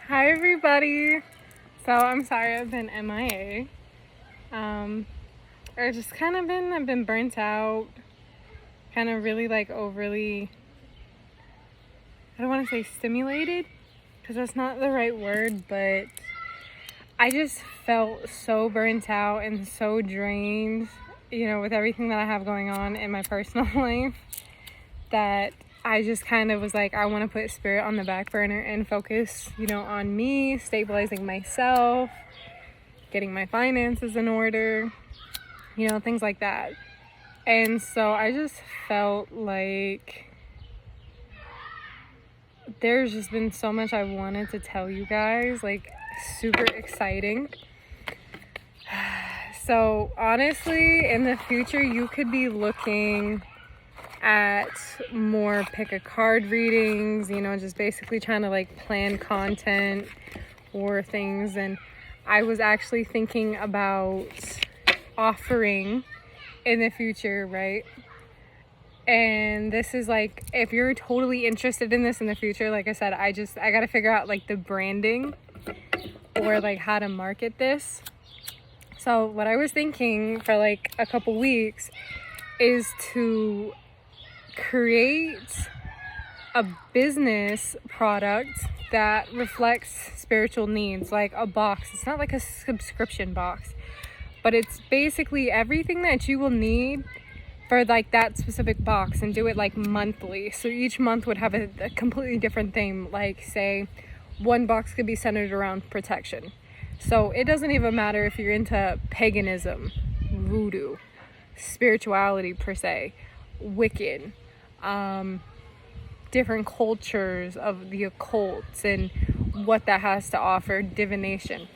Hi everybody. So I'm sorry I've been MIA. I've been burnt out, kind of really overly, I don't want to say stimulated because that's not the right word, but I just felt so burnt out and so drained, with everything that I have going on in my personal life, that I just kind of was like, I want to put spirit on the back burner and focus, on me, stabilizing myself, getting my finances in order, things like that. And so I just felt like there's just been so much I wanted to tell you guys, super exciting. So honestly, in the future, you could be looking at more pick a card readings, just basically trying to plan content or things. And I was actually thinking about offering in the future, right? And this is if you're totally interested in this in the future, like I said, I gotta figure out the branding or how to market this. So what I was thinking for a couple weeks is to create a business product that reflects spiritual needs, like a box. It's not like a subscription box, but it's basically everything that you will need for that specific box, and do it monthly. So each month would have a completely different theme. Say one box could be centered around protection. So it doesn't even matter if you're into paganism, voodoo, spirituality per se, Wiccan, different cultures of the occult and what that has to offer, divination,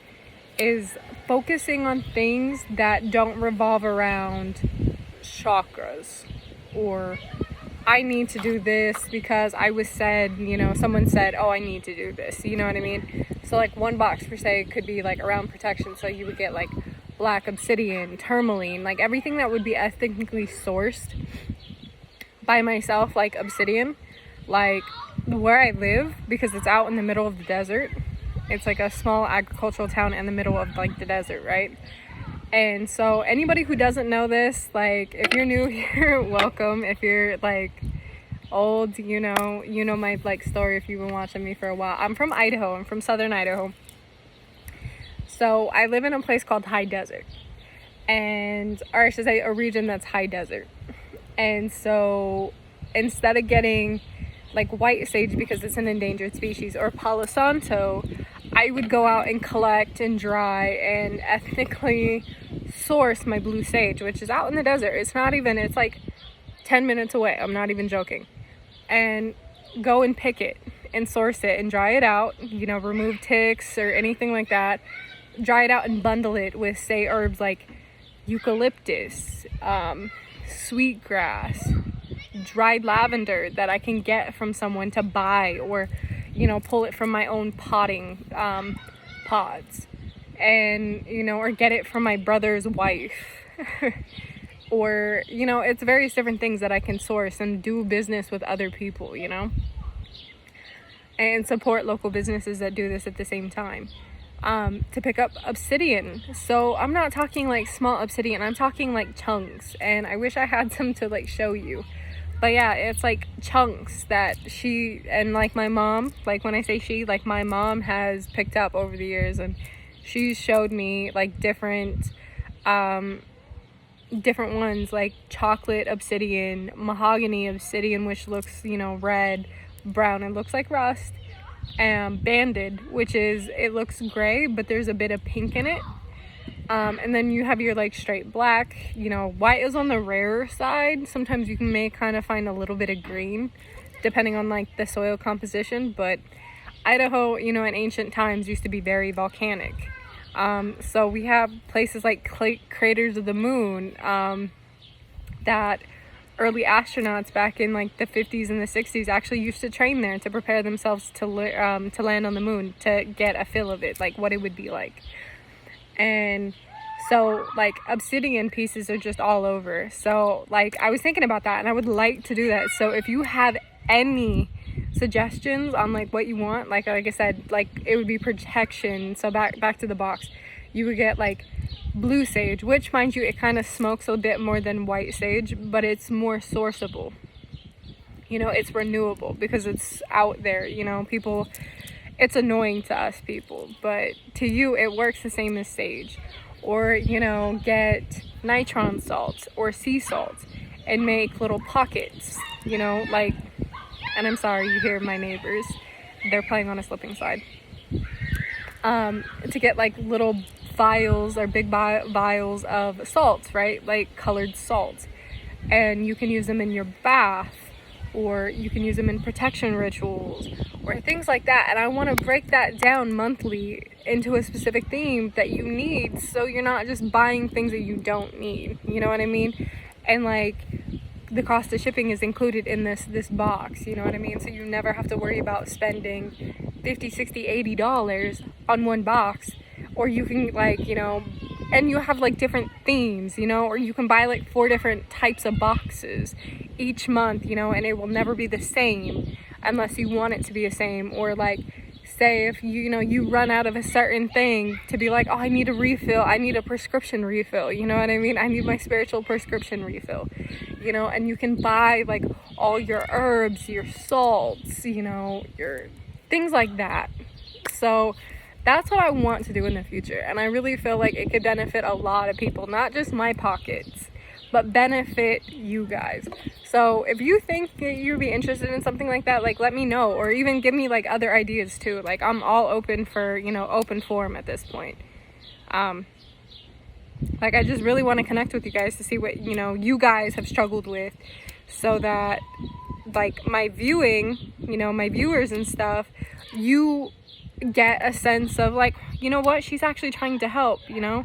is focusing on things that don't revolve around chakras or I need to do this because I was said, someone said, oh, I need to do this, you know what I mean? So one box per se could be around protection. So you would get black obsidian, tourmaline, everything that would be ethnically sourced by myself, obsidian, where I live, because it's out in the middle of the desert. It's a small agricultural town in the middle of the desert, right? And so anybody who doesn't know this, if you're new here, welcome. If you're old, you know my story if you've been watching me for a while. I'm from Idaho. I'm from southern Idaho. So I live in a place called High Desert, or I should say a region that's high desert. And so instead of getting white sage because it's an endangered species, or Palo Santo, I would go out and collect and dry and ethnically source my blue sage, which is out in the desert. It's 10 minutes away. I'm not even joking. And go and pick it and source it and dry it out, remove ticks or anything like that. Dry it out and bundle it with, say, herbs like eucalyptus, sweetgrass, dried lavender that I can get from someone to buy, or pull it from my own potting pods, and or get it from my brother's wife or it's various different things that I can source and do business with other people, and support local businesses that do this at the same time. To pick up obsidian. So I'm not talking small obsidian, I'm talking chunks, and I wish I had some to show you. But yeah, it's chunks that she and my mom, when I say she, my mom has picked up over the years, and she showed me different ones, chocolate obsidian, mahogany obsidian, which looks red, brown, and looks like rust, and banded, which is, it looks gray but there's a bit of pink in it. And then you have your straight black. White is on the rarer side. Sometimes you may kind of find a little bit of green depending on the soil composition, but Idaho, in ancient times used to be very volcanic. So we have places like craters of the moon that early astronauts back in the 50s and the 60s actually used to train there to prepare themselves to land on the moon, to get a feel of it, what it would be like. And so obsidian pieces are just all over. So I was thinking about that, and I would like to do that. So if you have any suggestions on like what you want, like I said, like it would be protection. So back to the box, you would get like blue sage, which, mind you, it kind of smokes a bit more than white sage, but it's more sourceable. You know, it's renewable because it's out there. You know, people, it's annoying to us people, but to you it works the same as sage. Or, you know, get nitron salts or sea salts and make little pockets, you know, like, and I'm sorry, you hear my neighbors, they're playing on a slipping slide. To get like little vials or big vials of salts, right? Like colored salts. And you can use them in your bath, or you can use them in protection rituals or things like that. And I want to break that down monthly into a specific theme that you need, so you're not just buying things that you don't need, you know what I mean? And like the cost of shipping is included in this box, you know what I mean? So you never have to worry about spending $50, $60, $80 on one box. Or you can, like, you know, and you have like different themes, you know, or you can buy like 4 different types of boxes each month, you know, and it will never be the same unless you want it to be the same. Or like, say if you know you run out of a certain thing, to be like, oh, I need a refill, I need a prescription refill, you know what I mean? I need my spiritual prescription refill, you know. And you can buy like all your herbs, your salts, you know, your things like that. So that's what I want to do in the future, and I really feel like it could benefit a lot of people, not just my pockets, but benefit you guys. So if you think that you'd be interested in something like that, like let me know, or even give me like other ideas too. Like I'm all open for, you know, open forum at this point. Like I just really want to connect with you guys to see what, you know, you guys have struggled with, so that like my viewing, you know, my viewers and stuff, you get a sense of like, you know what, she's actually trying to help, you know.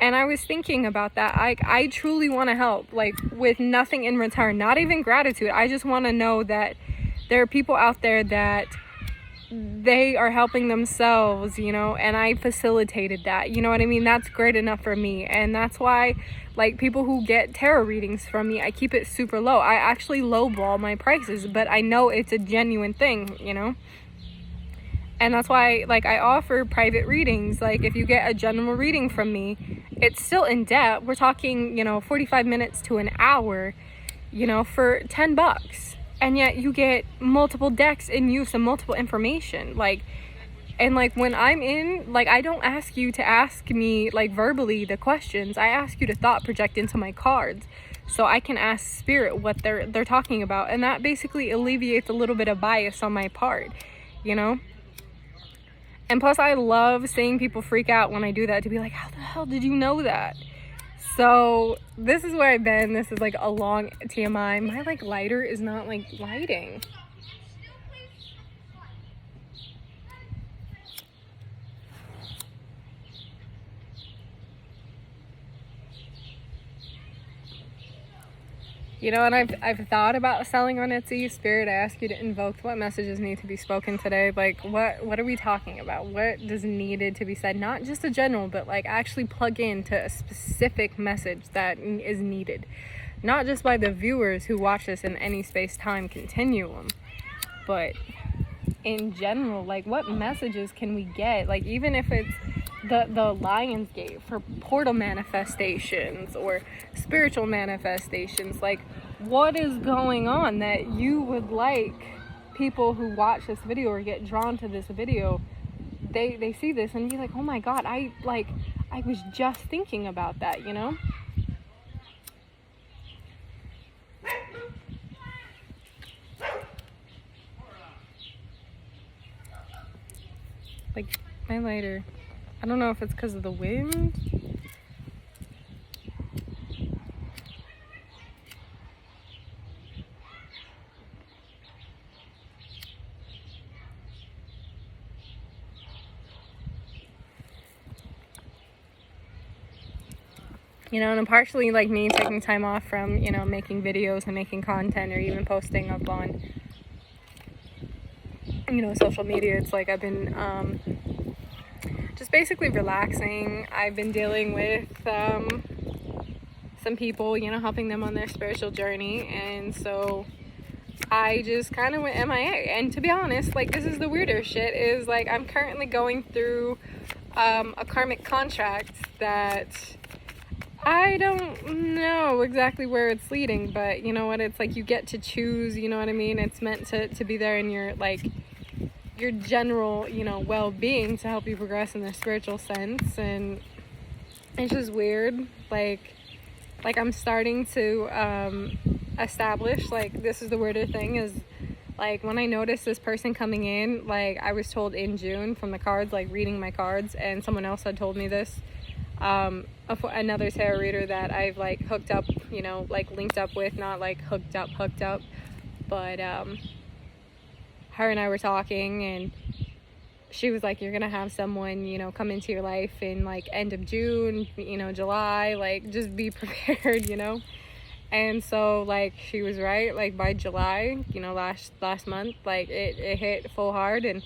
And I was thinking about that. I truly want to help, like with nothing in return, not even gratitude. I just want to know that there are people out there that they are helping themselves, you know, and I facilitated that, you know what I mean? That's great enough for me. And that's why, like, people who get tarot readings from me, I keep it super low. I actually lowball my prices, but I know it's a genuine thing, you know. And that's why, like, I offer private readings. Like, if you get a general reading from me, it's still in depth. We're talking, you know, 45 minutes to an hour, you know, for $10. And yet you get multiple decks in use and multiple information. Like, and like when I'm in, like, I don't ask you to ask me, like, verbally the questions. I ask you to thought project into my cards, so I can ask spirit what they're talking about. And that basically alleviates a little bit of bias on my part, you know. And plus, I love seeing people freak out when I do that, to be like, how the hell did you know that? So this is where I've been. This is like a long TMI. My like lighter is not like lighting. You know, and I've thought about selling on Etsy. Spirit, I ask you to invoke what messages need to be spoken today. Like, what are we talking about? What does needed to be said? Not just a general, but like actually plug into a specific message that is needed. Not just by the viewers who watch this in any space-time continuum, but in general. Like, what messages can we get? Like, even if it's the Lion's Gate for portal manifestations or spiritual manifestations, like, what is going on that you would like people who watch this video or get drawn to this video, they see this and be like, oh my god, I was just thinking about that, you know. Like, my lighter, I don't know if it's because of the wind. You know, and partially like me taking time off from, you know, making videos and making content or even posting up on, you know, social media. It's like I've been just basically relaxing. I've been dealing with some people, you know, helping them on their spiritual journey. And so I just kind of went MIA. And to be honest, like, this is the weirder shit, is like, I'm currently going through a karmic contract that I don't know exactly where it's leading, but you know what, it's like you get to choose, you know what I mean? It's meant to be there in your, like, your general, you know, well-being, to help you progress in the spiritual sense. And it's just weird, like I'm starting to establish, like, this is the weirder thing, is like, when I noticed this person coming in, like, I was told in June from the cards, like, reading my cards, and someone else had told me this, another tarot reader that I've, like, hooked up, you know, like, linked up with, not like hooked up, but her and I were talking, and she was like, you're gonna have someone, you know, come into your life in, like, end of June, you know, July, like, just be prepared, you know. And so, like, she was right. Like, by July, you know, last month, like, it hit full hard, and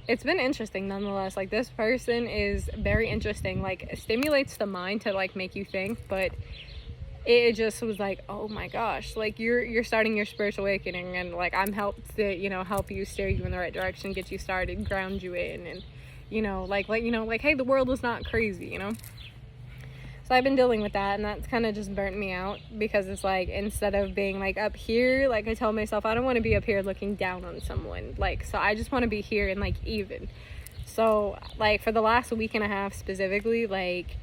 it's been interesting nonetheless. Like, this person is very interesting, like, it stimulates the mind to, like, make you think, but it just was like, oh my gosh, like, you're starting your spiritual awakening, and, like, I'm helped to, you know, help you, steer you in the right direction, get you started, ground you in, and, you know, like, you know, like, hey, the world is not crazy, you know. So I've been dealing with that, and that's kind of just burnt me out, because it's like, instead of being, like, up here, like, I tell myself, I don't want to be up here looking down on someone, like, so I just want to be here and, like, even. So, like, for the last week and a half specifically, like,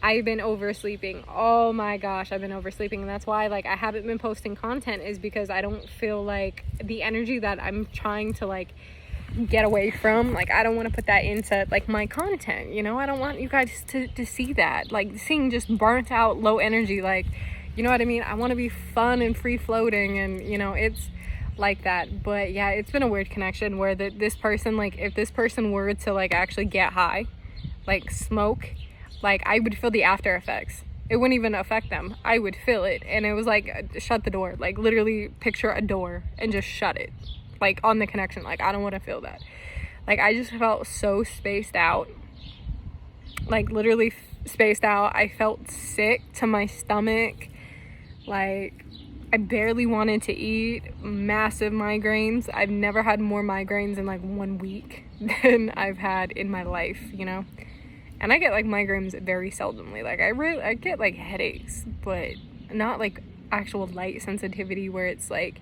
I've been oversleeping. Oh my gosh, I've been oversleeping, and that's why, like, I haven't been posting content, is because I don't feel like the energy that I'm trying to, like, get away from, like, I don't want to put that into, like, my content, you know. I don't want you guys to see that, like, seeing just burnt out, low energy, like, you know what I mean. I want to be fun and free floating, and, you know, it's like that. But yeah, it's been a weird connection where this person, like, if this person were to, like, actually get high, like, smoke, like, I would feel the after effects. It wouldn't even affect them. I would feel it. And it was like, shut the door. Like, literally picture a door and just shut it. Like, on the connection. Like, I don't want to feel that. Like, I just felt so spaced out. Like, literally spaced out. I felt sick to my stomach. Like, I barely wanted to eat. Massive migraines. I've never had more migraines in, like, 1 week than I've had in my life, you know? And I get, like, migraines very seldomly. Like, I get, like, headaches, but not, like, actual light sensitivity where it's, like,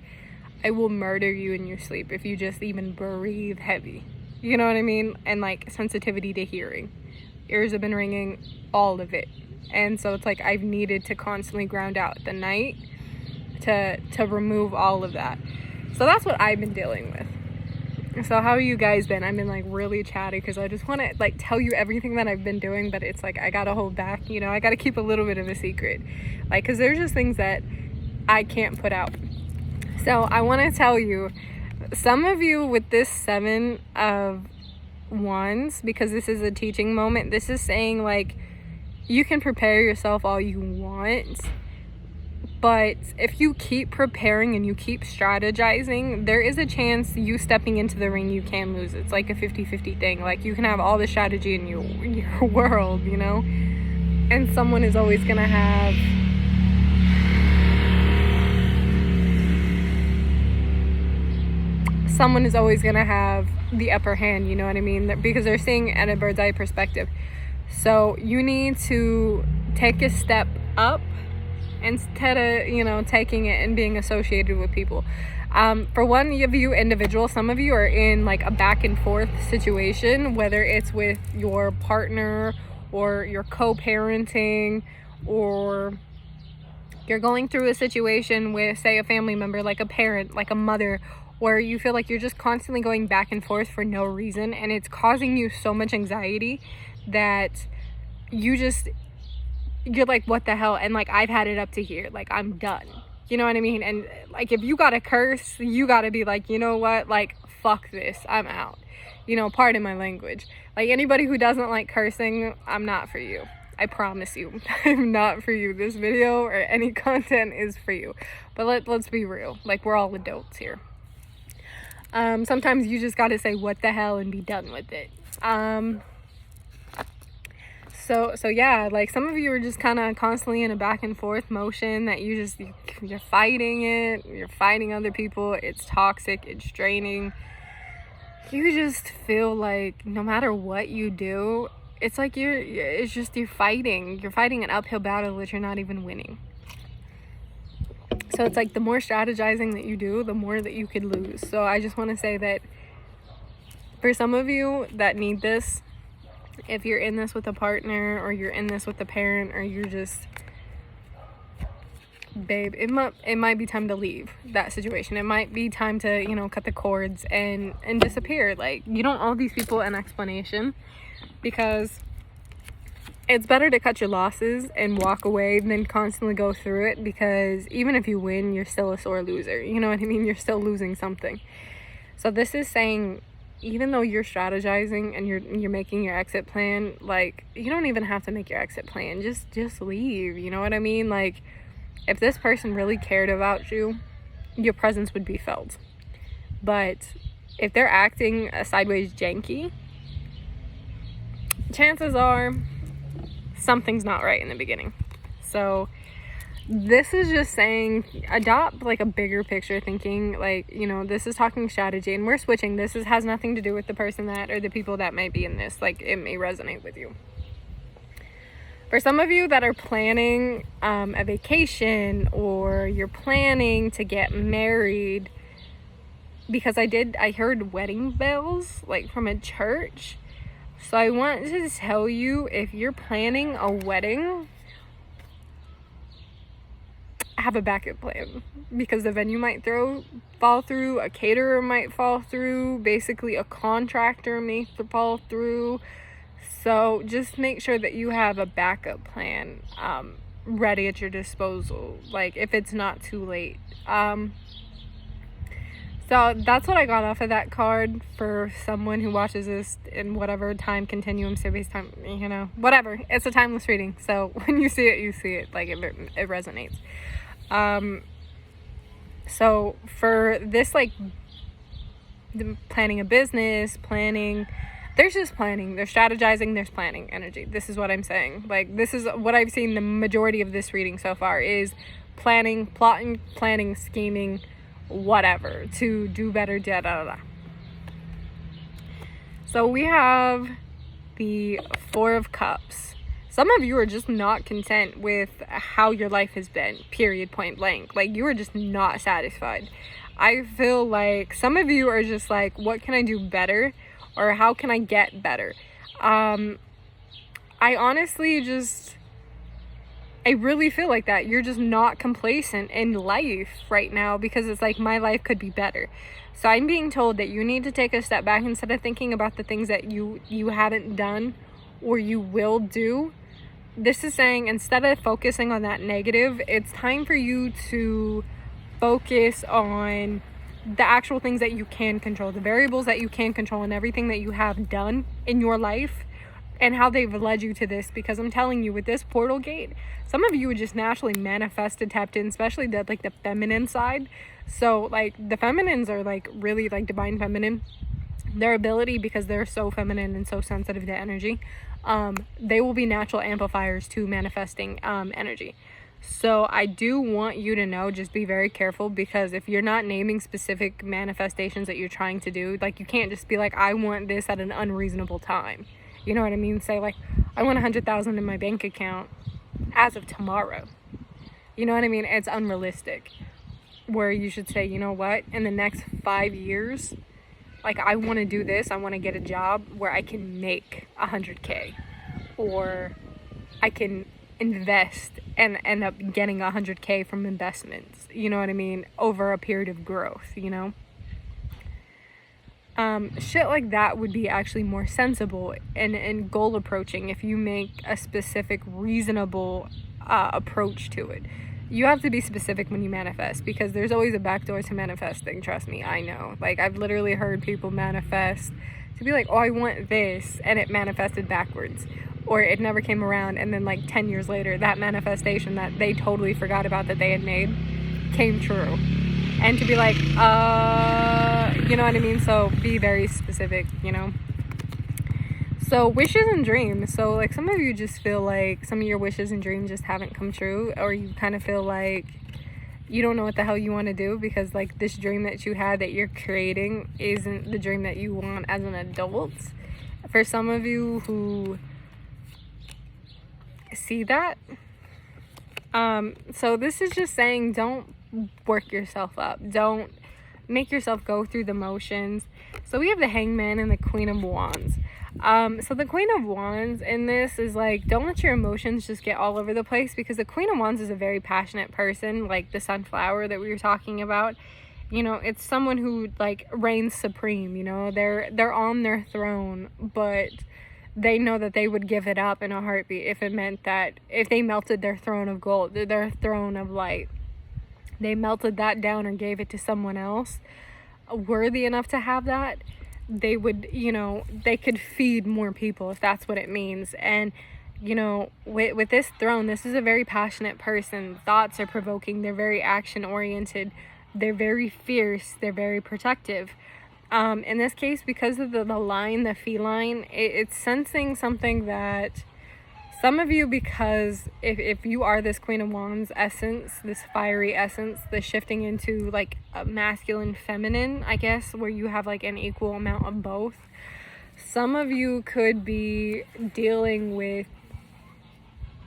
I will murder you in your sleep if you just even breathe heavy. You know what I mean? And, like, sensitivity to hearing. Ears have been ringing, all of it. And so it's, like, I've needed to constantly ground out the night to remove all of that. So that's what I've been dealing with. So how have you guys been? I've been, like, really chatty because I just want to, like, tell you everything that I've been doing, but it's like I gotta hold back, you know. I gotta keep a little bit of a secret, like, because there's just things that I can't put out. So I want to tell you, some of you with this 7 of Wands, because this is a teaching moment, this is saying, like, you can prepare yourself all you want, but if you keep preparing and you keep strategizing, there is a chance you stepping into the ring, you can lose. It's like a 50-50 thing. Like, you can have all the strategy in your world, you know, and someone is always gonna have the upper hand, you know what I mean? Because they're seeing at a bird's eye perspective. So you need to take a step up instead of, you know, taking it and being associated with people. For one of you individuals, some of you are in, like, a back and forth situation, whether it's with your partner or you're co-parenting, or you're going through a situation with, say, a family member, like a parent, like a mother, where you feel like you're just constantly going back and forth for no reason, and it's causing you so much anxiety that you're like, what the hell? And, like, I've had it up to here. Like, I'm done. You know what I mean? And, like, if you gotta curse, you gotta be like, you know what? Like, fuck this. I'm out. You know, pardon my language. Like, anybody who doesn't like cursing, I'm not for you. I promise you. I'm not for you. This video or any content is for you. But let's be real. Like, we're all adults here. Sometimes you just gotta say what the hell and be done with it. So yeah, like some of you are just kind of constantly in a back and forth motion that you're fighting it, you're fighting other people, it's toxic, it's draining. You just feel like no matter what you do, it's like you're fighting an uphill battle that you're not even winning. So it's like the more strategizing that you do, the more that you could lose. So I just want to say that for some of you that need this, if you're in this with a partner, or you're in this with a parent, or you're just, babe, it might be time to leave that situation. It might be time to, you know, cut the cords and disappear. Like, you don't owe these people an explanation, because it's better to cut your losses and walk away than constantly go through it, because even if you win, you're still a sore loser. You know what I mean? You're still losing something. So this is saying, even though you're strategizing and you're making your exit plan, like, you don't even have to make your exit plan. Just leave. You know what I mean? Like, if this person really cared about you, your presence would be felt. But if they're acting a sideways janky, chances are something's not right in the beginning. So this is just saying, adopt like a bigger picture thinking. Like, you know, this is talking strategy, and we're switching. This has nothing to do with the person that, or the people that might be in this. Like, it may resonate with you. For some of you that are planning a vacation, or you're planning to get married, because I heard wedding bells like from a church. So I want to tell you, if you're planning a wedding, have a backup plan, because the venue might fall through, a caterer might fall through, basically a contractor may fall through. So just make sure that you have a backup plan ready at your disposal, like if it's not too late. So that's what I got off of that card for someone who watches this in whatever time continuum, space time, you know, whatever. It's a timeless reading. So when you see it, you see it. Like, it resonates. So for this, like, the planning a business, there's just planning, there's strategizing, there's planning energy. This is what I'm saying. Like, this is what I've seen the majority of this reading so far is planning, plotting, planning, scheming, whatever, to do better, da da da. So we have the Four of Cups. Some of you are just not content with how your life has been, period, point blank. Like, you are just not satisfied. I feel like some of you are just like, what can I do better? Or how can I get better? I honestly I really feel like that. You're just not complacent in life right now, because it's like, my life could be better. So I'm being told that you need to take a step back. Instead of thinking about the things that you haven't done or you will do, this is saying, instead of focusing on that negative, it's time for you to focus on the actual things that you can control, the variables that you can control, and everything that you have done in your life and how they've led you to this. Because I'm telling you, with this portal gate, some of you would just naturally manifested, tapped in, especially the feminine side. So like, the feminines are like really like divine feminine. Their ability, because they're so feminine and so sensitive to energy, they will be natural amplifiers to manifesting energy. So I do want you to know, just be very careful, because if you're not naming specific manifestations that you're trying to do, like, you can't just be like, I want this at an unreasonable time. You know what I mean? Say like, I want 100,000 in my bank account as of tomorrow. You know what I mean? It's unrealistic. Where you should say, you know what, in the next 5 years, like, I want to do this. I want to get a job where I can make 100K, or I can invest and end up getting 100K from investments. You know what I mean? Over a period of growth, you know? Shit like that would be actually more sensible and goal approaching if you make a specific, reasonable approach to it. You have to be specific when you manifest, because there's always a backdoor to manifesting. Trust me, I know. Like, I've literally heard people manifest to be like, oh, I want this, and it manifested backwards, or it never came around, and then like 10 years later, that manifestation that they totally forgot about that they had made came true. And to be like, you know what I mean? So be very specific, you know? So wishes and dreams. So like some of you just feel like some of your wishes and dreams just haven't come true, or you kind of feel like you don't know what the hell you want to do because like this dream that you had that you're creating isn't the dream that you want as an adult. For some of you who see that, so this is just saying don't work yourself up, don't make yourself go through the motions. So we have the Hangman and the Queen of Wands. So the Queen of Wands in this is like, don't let your emotions just get all over the place, because the Queen of Wands is a very passionate person, like the sunflower that we were talking about. You know, it's someone who like reigns supreme, you know, they're on their throne, but they know that they would give it up in a heartbeat if it meant that, if they melted their throne of gold, their throne of light, they melted that down or gave it to someone else worthy enough to have that, they would, you know, they could feed more people if that's what it means. And you know, with this throne, this is a very passionate person. Thoughts are provoking, they're very action oriented, they're very fierce, they're very protective. In this case, because of the line, the feline, it's sensing something that some of you, because if you are this Queen of Wands essence, this fiery essence, the shifting into like a masculine, feminine, I guess, where you have like an equal amount of both, some of you could be dealing with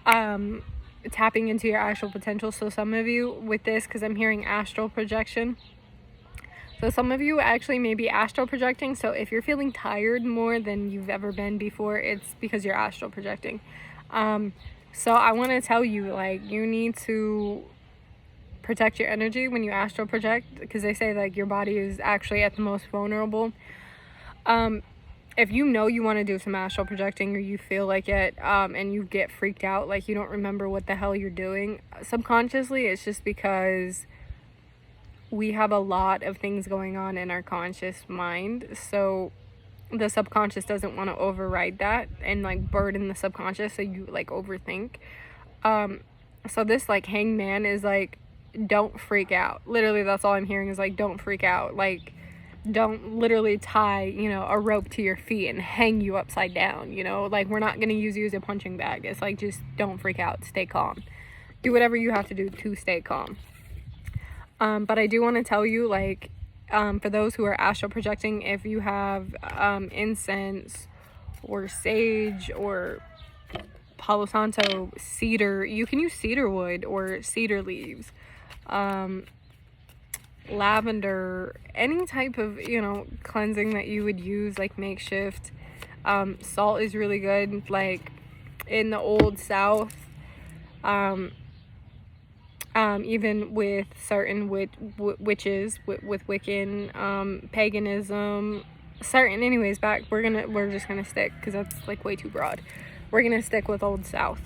tapping into your astral potential. So some of you with this, because I'm hearing astral projection, so some of you actually may be astral projecting. So if you're feeling tired more than you've ever been before, it's because you're astral projecting. So I want to tell you, like, you need to protect your energy when you astral project, because they say like your body is actually at the most vulnerable. If you know you want to do some astral projecting, or you feel like it, and you get freaked out, like you don't remember what the hell you're doing subconsciously, it's just because we have a lot of things going on in our conscious mind. So the subconscious doesn't want to override that and like burden the subconscious, so you like overthink. So this like Hangman is like, don't freak out. Literally, that's all I'm hearing is like, don't freak out. Like, don't literally tie, you know, a rope to your feet and hang you upside down, you know, like we're not going to use you as a punching bag. It's like, just don't freak out, stay calm, do whatever you have to do to stay calm. But I do want to tell you, like, for those who are astral projecting, if you have incense or sage or Palo Santo, cedar, you can use cedar wood or cedar leaves, lavender, any type of, you know, cleansing that you would use, like makeshift. Salt is really good, like in the old South, even with certain witches, with Wiccan, paganism, certain, anyways, we're just gonna stick, because that's like way too broad, we're gonna stick with old South.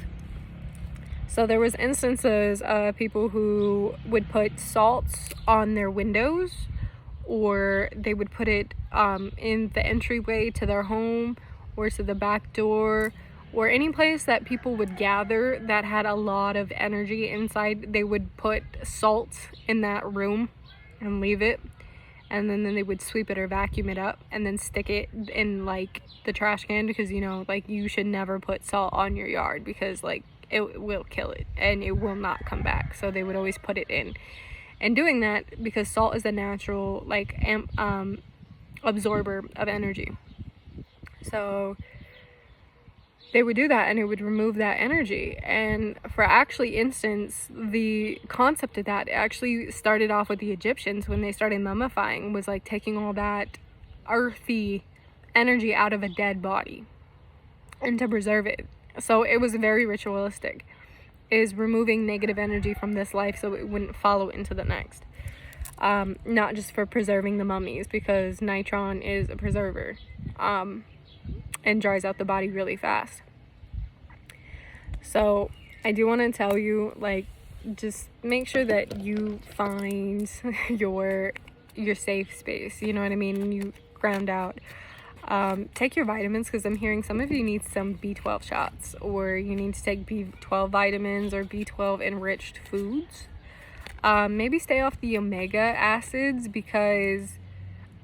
So there was instances of people who would put salts on their windows, or they would put it in the entryway to their home, or to the back door, or any place that people would gather that had a lot of energy inside. They would put salt in that room and leave it, and then they would sweep it or vacuum it up and then stick it in like the trash can, because, you know, like you should never put salt on your yard, because like it will kill it and it will not come back. So they would always put it in. And doing that, because salt is a natural like absorber of energy, so they would do that and it would remove that energy. And for actually instance, the concept of that actually started off with the Egyptians when they started mummifying, was like taking all that earthy energy out of a dead body and to preserve it. So it was very ritualistic, is removing negative energy from this life so it wouldn't follow into the next. Not just for preserving the mummies, because nitron is a preserver, and dries out the body really fast. So I do want to tell you, like, just make sure that you find your safe space, you know what I mean, you ground out. Take your vitamins, because I'm hearing some of you need some B12 shots, or you need to take B12 vitamins or B12 enriched foods. Maybe stay off the omega acids, because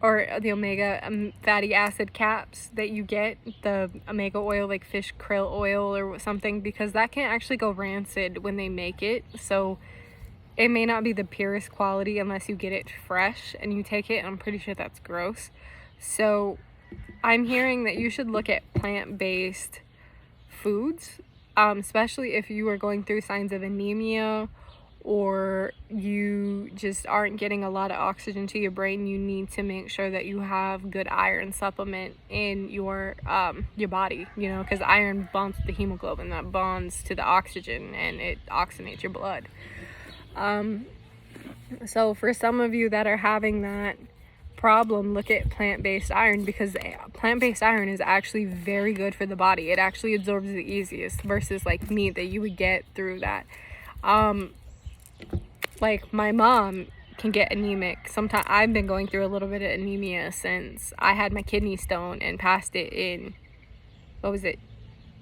or the omega fatty acid caps that you get, the omega oil, like fish krill oil or something, because that can actually go rancid when they make it. So it may not be the purest quality unless you get it fresh and you take it, and I'm pretty sure that's gross. So I'm hearing that you should look at plant-based foods, especially if you are going through signs of anemia, or you just aren't getting a lot of oxygen to your brain. You need to make sure that you have good iron supplement in your body, you know, because iron bonds to the hemoglobin, that bonds to the oxygen, and it oxygenates your blood. So for some of you that are having that problem, look at plant-based iron, because plant-based iron is actually very good for the body. It actually absorbs the easiest versus like meat that you would get through that. Like my mom can get anemic. Sometimes I've been going through a little bit of anemia since I had my kidney stone and passed it in, what was it,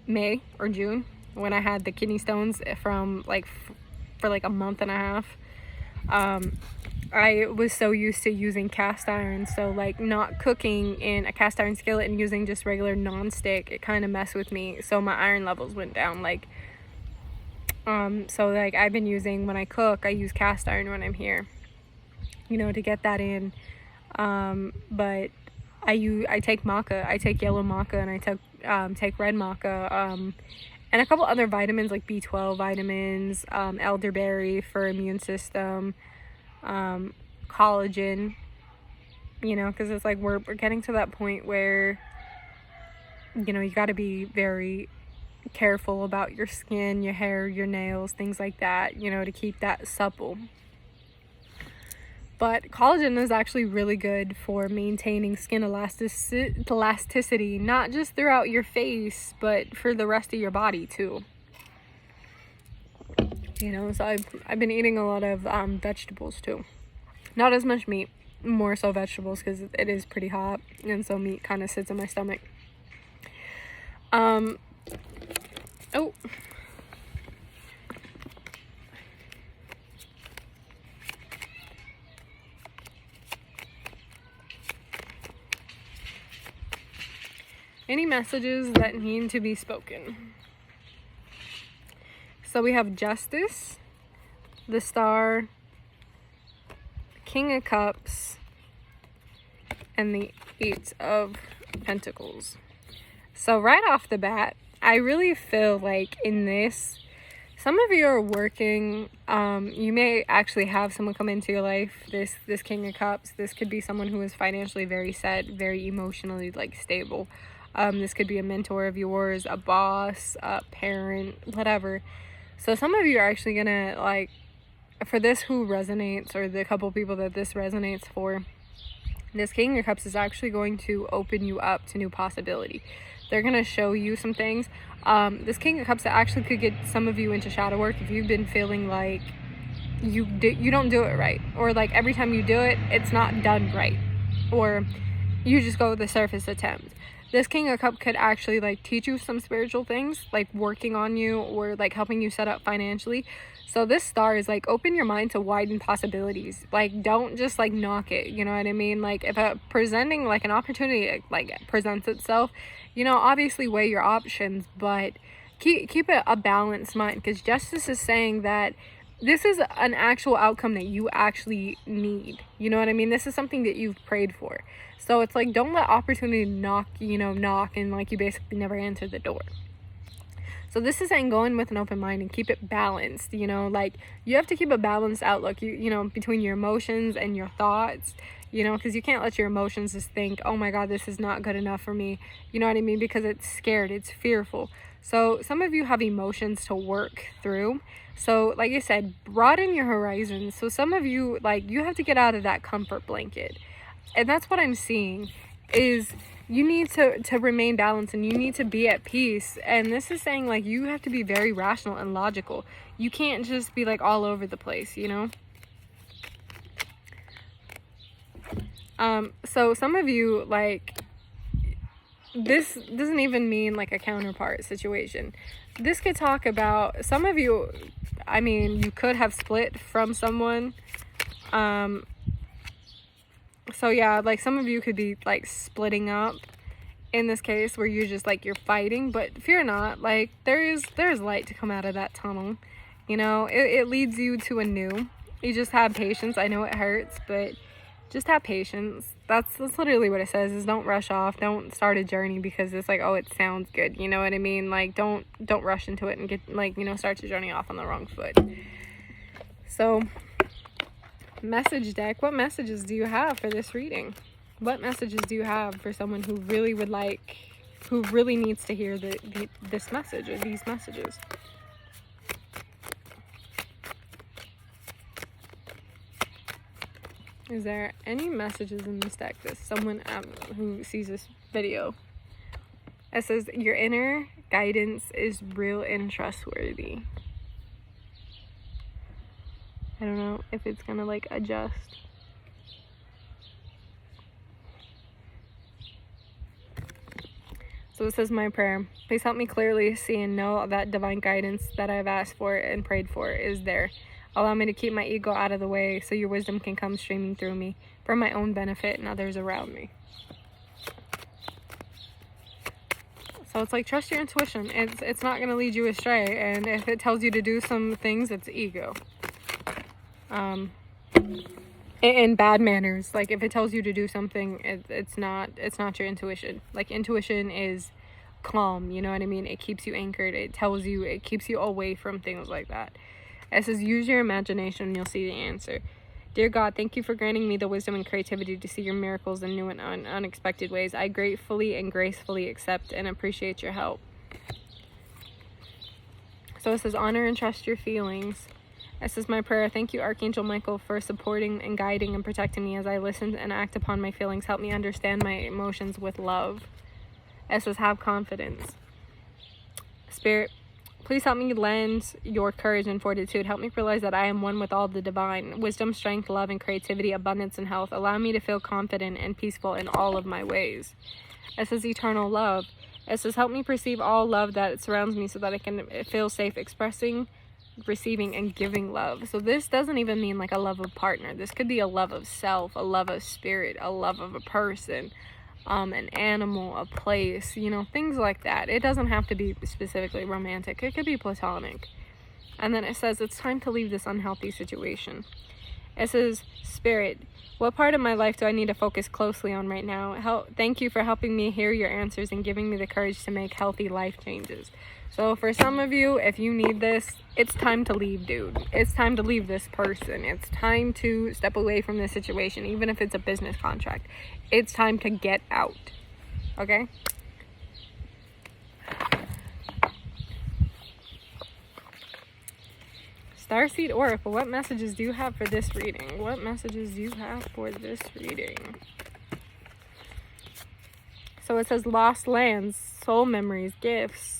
May or June, when I had the kidney stones from like for like a month and a half. I was so used to using cast iron, so like not cooking in a cast iron skillet and using just regular non-stick, it kind of messed with me, so my iron levels went down. Like so like I've been using, when I cook, I use cast iron when I'm here, you know, to get that in. But I take maca, I take yellow maca, and I take red maca, and a couple other vitamins like B12 vitamins, elderberry for immune system, collagen, you know, because it's like we're getting to that point where, you know, you got to be very careful about your skin, your hair, your nails, things like that, you know, to keep that supple. But collagen is actually really good for maintaining skin elasticity, not just throughout your face, but for the rest of your body too. You know, so I've been eating a lot of vegetables too. Not as much meat, more so vegetables, because it is pretty hot, and so meat kind of sits in my stomach. Oh. Any messages that need to be spoken? So we have Justice, the Star, King of Cups, and the Eight of Pentacles. So right off the bat, I really feel like in this, some of you are working, you may actually have someone come into your life, this King of Cups. This could be someone who is financially very set, very emotionally like stable. This could be a mentor of yours, a boss, a parent, whatever. So some of you are actually gonna, like, for this who resonates, or the couple people that this resonates for, this King of Cups is actually going to open you up to new possibility. They're going to show you some things. This King of Cups actually could get some of you into shadow work if you've been feeling like you don't do it right, or like every time you do it, it's not done right, or you just go with the surface attempt. This King of Cups could actually like teach you some spiritual things, like working on you, or like helping you set up financially. So this Star is like, open your mind to widen possibilities. Like, don't just like knock it, you know what I mean? Like, if presenting like an opportunity like presents itself, you know, obviously weigh your options, but keep a balanced mind, because Justice is saying that this is an actual outcome that you actually need, you know what I mean? This is something that you've prayed for. So it's like, don't let opportunity knock, and like you basically never answer the door. So this is saying go in with an open mind and keep it balanced, you know, like you have to keep a balanced outlook, you know, between your emotions and your thoughts, you know, because you can't let your emotions just think, oh my God, this is not good enough for me, you know what I mean? Because it's scared, it's fearful. So some of you have emotions to work through. So like I said, broaden your horizons. So some of you, like, you have to get out of that comfort blanket. And that's what I'm seeing, is you need to remain balanced, and you need to be at peace. And this is saying like you have to be very rational and logical. You can't just be like all over the place, you know? So some of you, like, this doesn't even mean like a counterpart situation. This could talk about some of you, I mean, you could have split from someone. So yeah, like some of you could be like splitting up in this case where you're just like, you're fighting, but fear not, like there's light to come out of that tunnel. You know, it leads you to a new. You just have patience. I know it hurts, but just have patience. That's literally what it says, is don't rush off. Don't start a journey because it's like, oh, it sounds good. You know what I mean? Like, don't rush into it and get, like, you know, start your journey off on the wrong foot. So, message deck, what messages do you have for this reading? What messages do you have for someone who really would like, who really needs to hear this message or these messages? Is there any messages in this deck that someone who sees this video? It says, your inner guidance is real and trustworthy. I don't know if it's gonna like adjust. So it says, my prayer. Please help me clearly see and know that divine guidance that I've asked for and prayed for is there. Allow me to keep my ego out of the way so your wisdom can come streaming through me for my own benefit and others around me. So it's like, trust your intuition. It's not going to lead you astray. And if it tells you to do some things, it's ego. In bad manners. Like if it tells you to do something, it's not your intuition. Like intuition is calm, you know what I mean? It keeps you anchored. It tells you, it keeps you away from things like that. It says, use your imagination and you'll see the answer. Dear God, thank you for granting me the wisdom and creativity to see your miracles in new and unexpected ways. I gratefully and gracefully accept and appreciate your help. So it says, honor and trust your feelings. This is my prayer. Thank you, Archangel Michael, for supporting and guiding and protecting me as I listen and act upon my feelings. Help me understand my emotions with love. It says, have confidence. Spirit, please help me lend your courage and fortitude. Help me realize that I am one with all the divine. Wisdom, strength, love, and creativity, abundance, and health. Allow me to feel confident and peaceful in all of my ways. It says, eternal love. It says, help me perceive all love that surrounds me so that I can feel safe expressing, receiving, and giving love. So this doesn't even mean like a love of partner. This could be a love of self, a love of spirit, a love of a person, an animal, a place, you know, things like that. It doesn't have to be specifically romantic. It could be platonic. And then it says, it's time to leave this unhealthy situation. It says, Spirit, what part of my life do I need to focus closely on right now? Thank you for helping me hear your answers and giving me the courage to make healthy life changes. So for some of you, if you need this, it's time to leave, dude. It's time to leave this person. It's time to step away from this situation, even if it's a business contract. It's time to get out. Okay? Starseed Oracle, what messages do you have for this reading? What messages do you have for this reading? So it says lost lands, soul memories, gifts.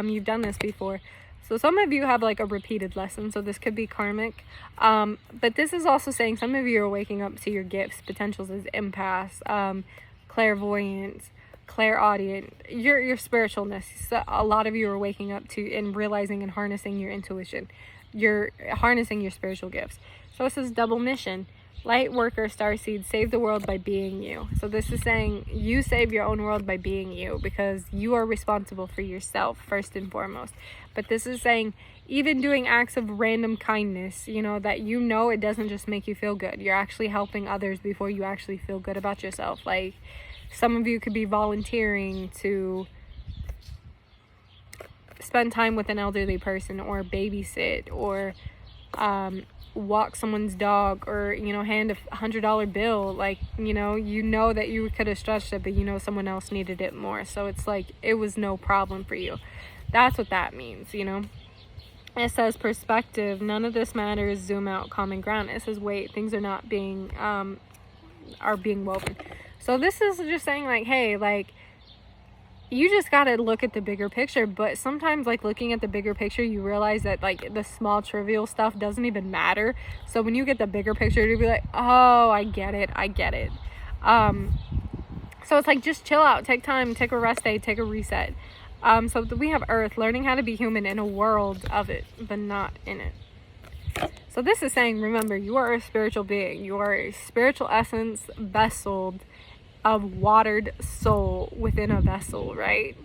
You've done this before. So some of you have like a repeated lesson, so this could be karmic. But this is also saying some of you are waking up to your gifts, potentials as empaths, clairvoyant, clairaudient, your spiritualness. So a lot of you are waking up to and realizing and harnessing your intuition. You're harnessing your spiritual gifts. So it says double mission. Light worker, starseed, save the world by being you. So this is saying you save your own world by being you, because you are responsible for yourself first and foremost. But this is saying even doing acts of random kindness, you know, that you know it doesn't just make you feel good. You're actually helping others before you actually feel good about yourself. Like some of you could be volunteering to spend time with an elderly person, or babysit, or walk someone's dog, or you know, hand a $100 bill. Like, you know that you could have stretched it, but you know someone else needed it more, so it's like it was no problem for you. That's what that means, you know. It says perspective, none of this matters, zoom out, common ground. It says wait, things are not being are being woven. So this is just saying like, hey, like you just got to look at the bigger picture. But sometimes like looking at the bigger picture, you realize that like the small trivial stuff doesn't even matter. So when you get the bigger picture, you'll be like, oh, I get it. So it's like, just chill out, take time, take a rest day, take a reset. So we have Earth, learning how to be human in a world of it, but not in it. So So this is saying, remember, you are a spiritual being. You are a spiritual essence vesseled of watered soul within a vessel, right?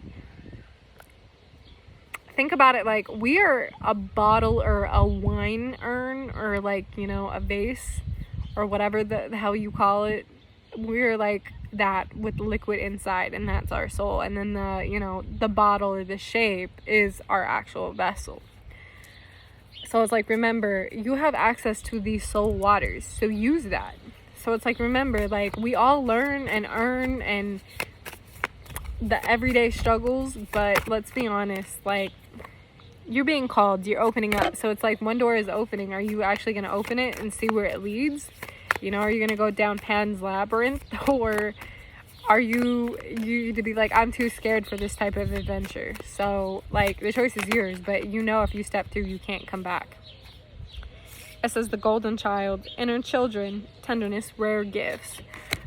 Think about it like we are a bottle or a wine urn, or like, you know, a vase, or whatever the hell you call it. We're like that with liquid inside, and that's our soul. And then the, you know, the bottle or the shape is our actual vessel. So it's like, remember, you have access to these soul waters, so use that. So it's like, remember, like, we all learn and earn and the everyday struggles, but let's be honest, like, you're being called, you're opening up. So it's like, one door is opening. Are you actually going to open it and see where it leads? You know, are you going to go down Pan's Labyrinth? Or are you to be like, I'm too scared for this type of adventure? So, like, the choice is yours, but you know if you step through, you can't come back. It says the golden child, inner children, tenderness, rare gifts.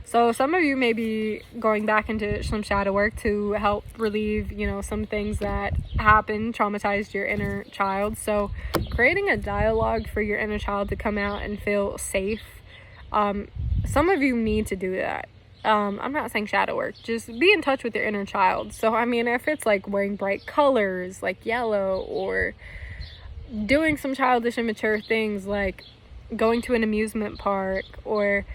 So some of you may be going back into some shadow work to help relieve, you know, some things that happened, traumatized your inner child. So creating a dialogue for your inner child to come out and feel safe. Some of you need to do that. I'm not saying shadow work, just be in touch with your inner child. So, I mean, if it's like wearing bright colors like yellow, or doing some childish immature things like going to an amusement park, or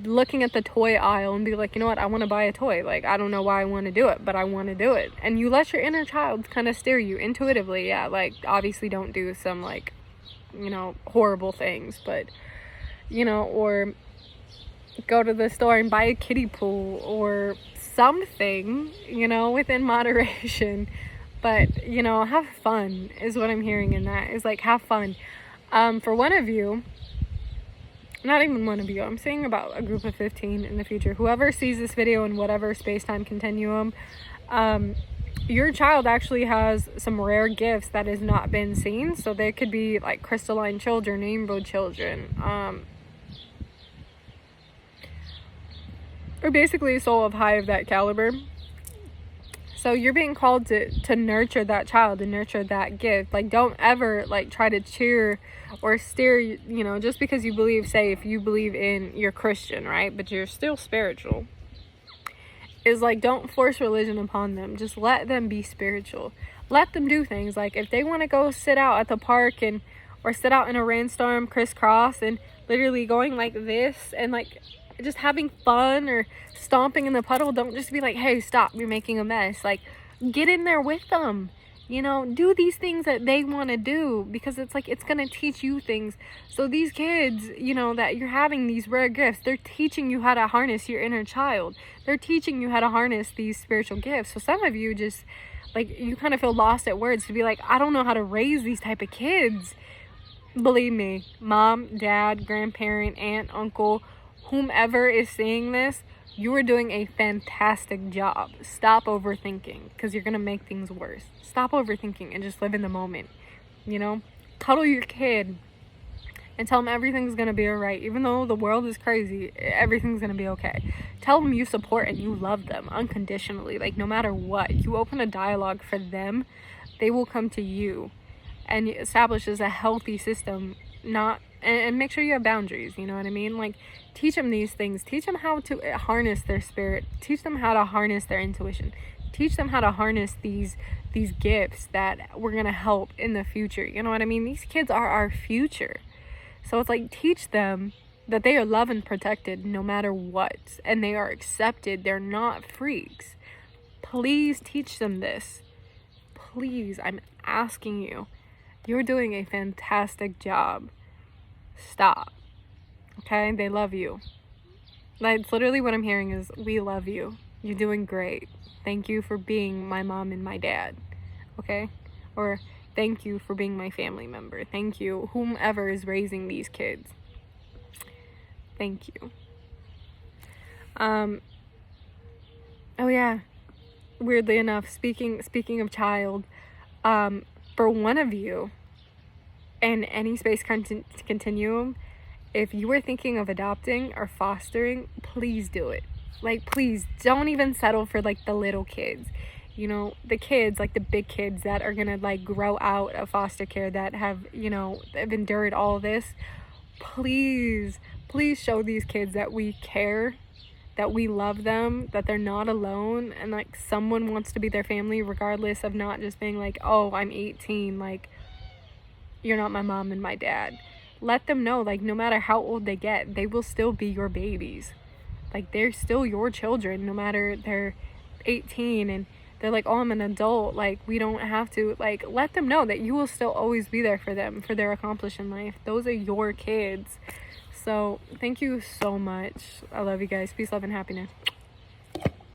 looking at the toy aisle and be like, you know what, I want to buy a toy. Like, I don't know why I want to do it, but I want to do it. And you let your inner child kind of steer you intuitively. Yeah, like, obviously don't do some, like, you know, horrible things, but, you know, or go to the store and buy a kiddie pool or something, you know, within moderation. But, you know, have fun is what I'm hearing in that. Is like, have fun. For one of you, not even one of you, I'm saying about a group of 15 in the future, whoever sees this video in whatever space-time continuum, your child actually has some rare gifts that has not been seen. So they could be like crystalline children, rainbow children, or basically a soul of high of that caliber. So you're being called to nurture that child and nurture that gift. Like, don't ever like try to cheer or steer, you know, just because you believe, say if you believe in, you're Christian, right? But you're still spiritual. Is like, don't force religion upon them. Just let them be spiritual. Let them do things. Like, if they want to go sit out at the park and, or sit out in a rainstorm crisscross and literally going like this and like just having fun or stomping in the puddle, don't just be like, hey, stop, you're making a mess. Like, get in there with them, you know, do these things that they want to do, because it's like, it's going to teach you things. So these kids, you know, that you're having these rare gifts, they're teaching you how to harness your inner child. They're teaching you how to harness these spiritual gifts. So some of you just like, you kind of feel lost at words to be like, I don't know how to raise these type of kids. Believe me, mom, dad, grandparent, aunt, uncle, whomever is seeing this, you are doing a fantastic job. Stop overthinking, because you're going to make things worse. Stop overthinking and just live in the moment, you know? Cuddle your kid and tell them everything's going to be all right. Even though the world is crazy, everything's going to be okay. Tell them you support and you love them unconditionally. Like, no matter what, you open a dialogue for them, they will come to you, and it establishes a healthy system. And make sure you have boundaries, you know what I mean? Like, teach them these things. Teach them how to harness their spirit. Teach them how to harness their intuition. Teach them how to harness these gifts that we're going to help in the future. You know what I mean? These kids are our future. So it's like, teach them that they are loved and protected no matter what. And they are accepted. They're not freaks. Please teach them this. Please, I'm asking you. You're doing a fantastic job. Stop. Okay? They love you. Like, literally what I'm hearing is, we love you. You're doing great. Thank you for being my mom and my dad. Okay? Or thank you for being my family member. Thank you, whomever is raising these kids. Thank you. Oh yeah. Weirdly enough, speaking of child, for one of you in any space continuum, if you were thinking of adopting or fostering, please do it. Like, please don't even settle for like the little kids. you know, the kids, like the big kids that are gonna like grow out of foster care, that have, you know, have endured all of this, please show these kids that we care, that we love them, that they're not alone, and like someone wants to be their family, regardless of not just being like, oh, I'm 18, like you're not my mom and my dad. Let them know, like, no matter how old they get, they will still be your babies. Like, they're still your children, no matter they're 18 and they're like, oh, I'm an adult. Like, we don't have to, like, let them know that you will still always be there for them, for their accomplishment in life. Those are your kids. So thank you so much. I love you guys. Peace, love, and happiness.